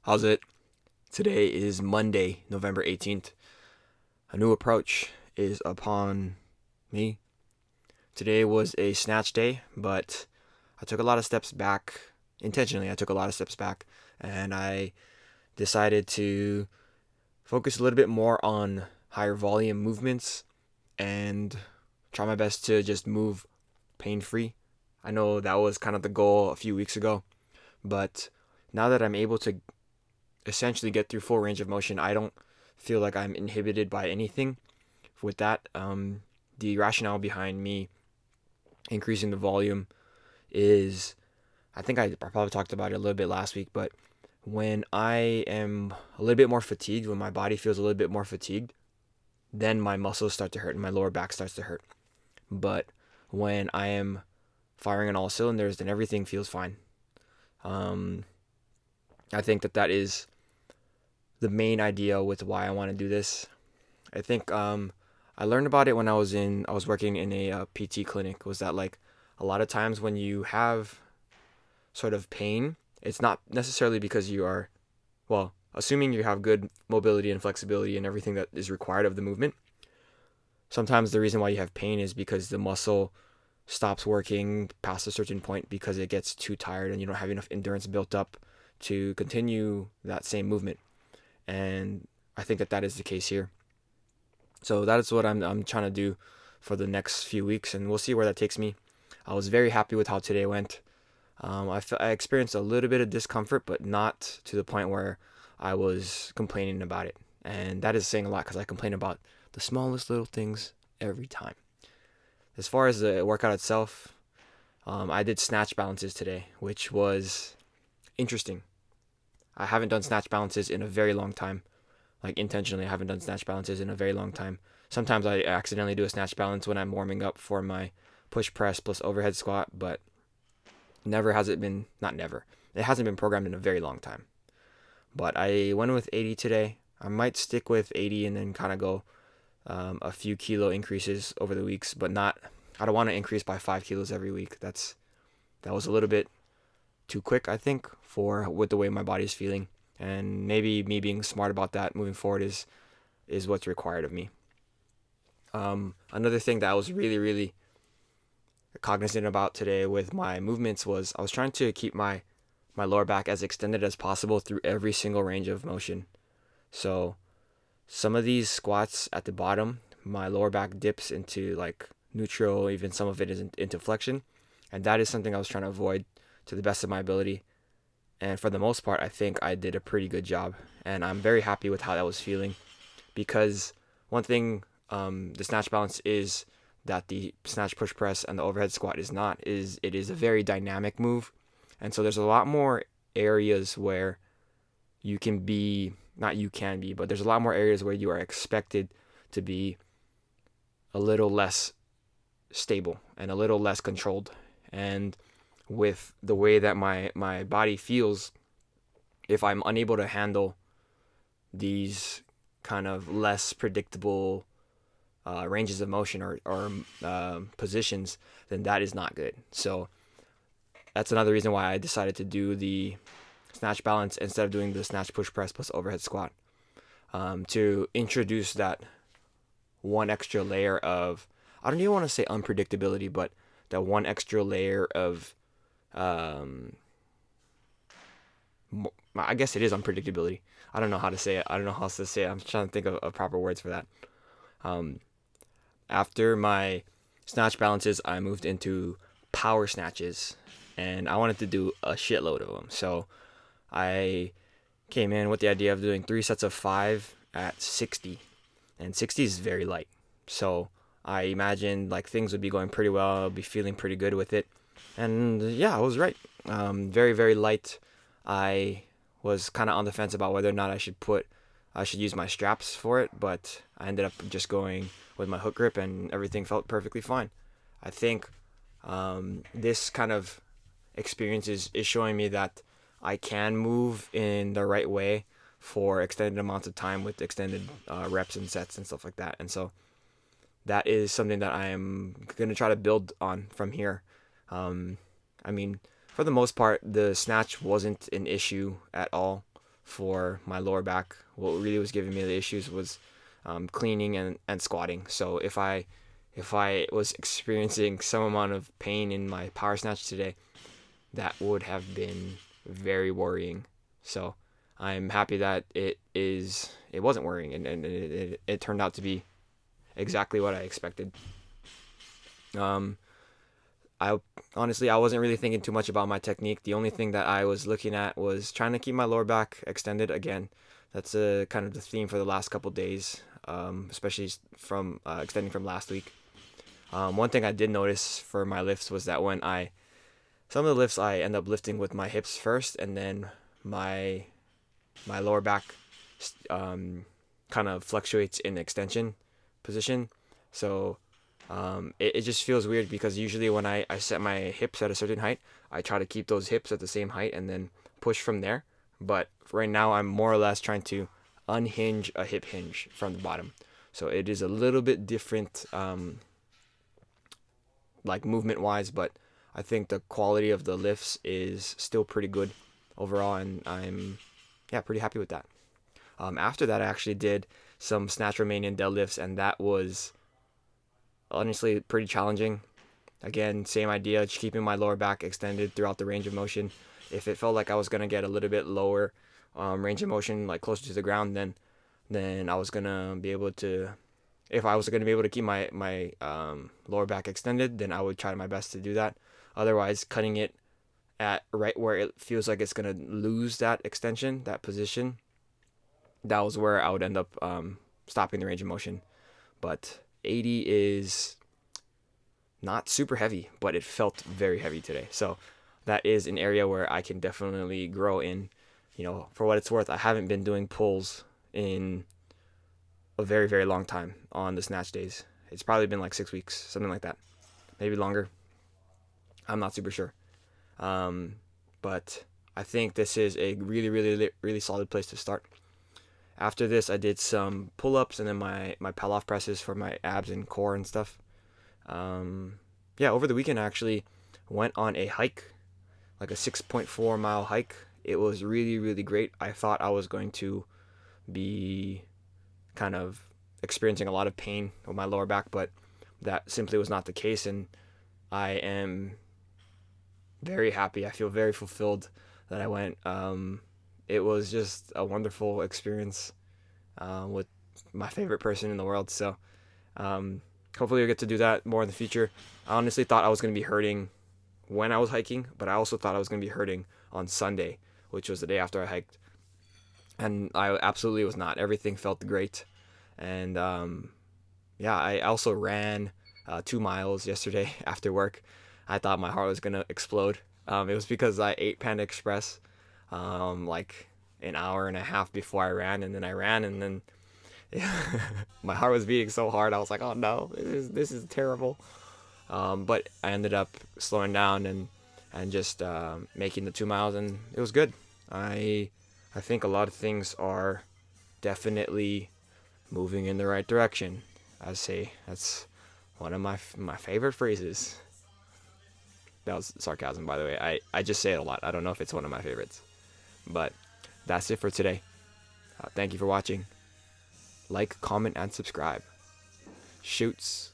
How's it? Today is Monday, November 18th. A new approach is upon me. Today was a snatch day, but I took a lot of steps back. Intentionally, I took a lot of steps back, and I decided to focus a little bit more on higher volume movements and try my best to just move pain free. I know that was kind of the goal a few weeks ago, but now that I'm able to essentially get through full range of motion, I don't feel like I'm inhibited by anything with that. The rationale behind me increasing the volume is, I think I probably talked about it a little bit last week, but when I am a little bit more fatigued, when my body feels a little bit more fatigued, then my muscles start to hurt and my lower back starts to hurt. But when I am firing on all cylinders, then everything feels fine. Um, I think that is the main idea with why I want to do this. I think I learned about it when I was working in a PT clinic. Was that like a lot of times when you have sort of pain, it's not necessarily because you are, well, assuming you have good mobility and flexibility and everything that is required of the movement. Sometimes the reason why you have pain is because the muscle stops working past a certain point because it gets too tired and you don't have enough endurance built up to continue that same movement. And I think that is the case here. So that is what I'm trying to do for the next few weeks, and we'll see where that takes me. I was very happy with how today went. I experienced a little bit of discomfort, but not to the point where I was complaining about it. And that is saying a lot because I complain about the smallest little things every time. As far as the workout itself, I did snatch balances today, which was interesting. I haven't done snatch balances in a very long time. Like intentionally, I haven't done snatch balances in a very long time. Sometimes I accidentally do a snatch balance when I'm warming up for my push press plus overhead squat, but never has it been, not never. It hasn't been programmed in a very long time. But I went with 80 today. I might stick with 80 and then kind of go a few kilo increases over the weeks, but not, I don't want to increase by 5 kilos every week. That was a little bit too quick, I think, for with the way my body is feeling. And maybe me being smart about that moving forward is what's required of me. Another thing that I was really, really cognizant about today with my movements was I was trying to keep my lower back as extended as possible through every single range of motion. So some of these squats at the bottom, my lower back dips into like neutral, even some of it is into flexion. And that is something I was trying to avoid to the best of my ability. And for the most part, I think I did a pretty good job. And I'm very happy with how that was feeling. Because one thing the snatch balance is that the snatch push press and the overhead squat is not, is it is a very dynamic move. And so there's a lot more areas where you can be, not you can be, but there's a lot more areas where you are expected to be a little less stable and a little less controlled. And with the way that my body feels, if I'm unable to handle these kind of less predictable ranges of motion or positions, then that is not good. So that's another reason why I decided to do the snatch balance instead of doing the snatch push press plus overhead squat, to introduce that one extra layer of, I don't even want to say unpredictability, but that one extra layer of I guess it is unpredictability. I don't know how to say it. I don't know how else to say it. I'm trying to think of proper words for that. Um, After my snatch balances, I moved into power snatches, and I wanted to do a shitload of them. So I came in with the idea of doing 3 sets of 5 at 60, and 60 is very light. So I imagined like things would be going pretty well. I'll be feeling pretty good with it, and yeah, I was right. Very, very light. I was kind of on the fence about whether or not I should use my straps for it, but I ended up just going with my hook grip, and everything felt perfectly fine. I think this kind of experience is showing me that I can move in the right way for extended amounts of time with extended reps and sets and stuff like that. And so that is something that I am going to try to build on from here. I mean, for the most part, the snatch wasn't an issue at all for my lower back. What really was giving me the issues was cleaning and squatting. So if I was experiencing some amount of pain in my power snatch today, that would have been very worrying. So I'm happy that it wasn't worrying, and it turned out to be exactly what I expected. I honestly, I wasn't really thinking too much about my technique. The only thing that I was looking at was trying to keep my lower back extended again. That's kind of the theme for the last couple days, especially from extending from last week. One thing I did notice for my lifts was that some of the lifts I end up lifting with my hips first, and then my lower back kind of fluctuates in extension position. So it just feels weird because usually when I set my hips at a certain height, I try to keep those hips at the same height and then push from there. But right now I'm more or less trying to unhinge a hip hinge from the bottom. So it is a little bit different like movement wise, but I think the quality of the lifts is still pretty good overall, and I'm pretty happy with that. After that, I actually did some snatch Romanian deadlifts, and that was honestly pretty challenging. Again, same idea, just keeping my lower back extended throughout the range of motion. If it felt like I was gonna get a little bit lower range of motion, like closer to the ground, then I was gonna be able to. If I was gonna be able to keep my lower back extended, then I would try my best to do that. Otherwise, cutting it at right where it feels like it's gonna lose that extension, that position, that was where I would end up stopping the range of motion. But 80 is not super heavy, but it felt very heavy today. So that is an area where I can definitely grow in. For what it's worth, I haven't been doing pulls in a very, very long time on the snatch days. It's probably been like 6 weeks, something like that. Maybe longer. I'm not super sure. But I think this is a really, really, really solid place to start. After this, I did some pull-ups and then my pull-off presses for my abs and core and stuff. Over the weekend, I actually went on a hike, like a 6.4 mile hike. It was really, really great. I thought I was going to be kind of experiencing a lot of pain with my lower back, but that simply was not the case, and I am very happy. I feel very fulfilled that I went. It was just a wonderful experience with my favorite person in the world. So hopefully we'll get to do that more in the future. I honestly thought I was going to be hurting when I was hiking, but I also thought I was going to be hurting on Sunday, which was the day after I hiked. And I absolutely was not. Everything felt great. And I also ran 2 miles yesterday after work. I thought my heart was going to explode. It was because I ate Panda Express like an hour and a half before I ran, and then I ran, and then my heart was beating so hard. I was like, oh no, this is terrible. But I ended up slowing down and just making the 2 miles, and it was good. I think a lot of things are definitely moving in the right direction. I say that's one of my favorite phrases. That was sarcasm, by the way. I just say it a lot. I don't know if it's one of my favorites. But that's it for today. Thank you for watching. Like, comment, and subscribe. Shoots.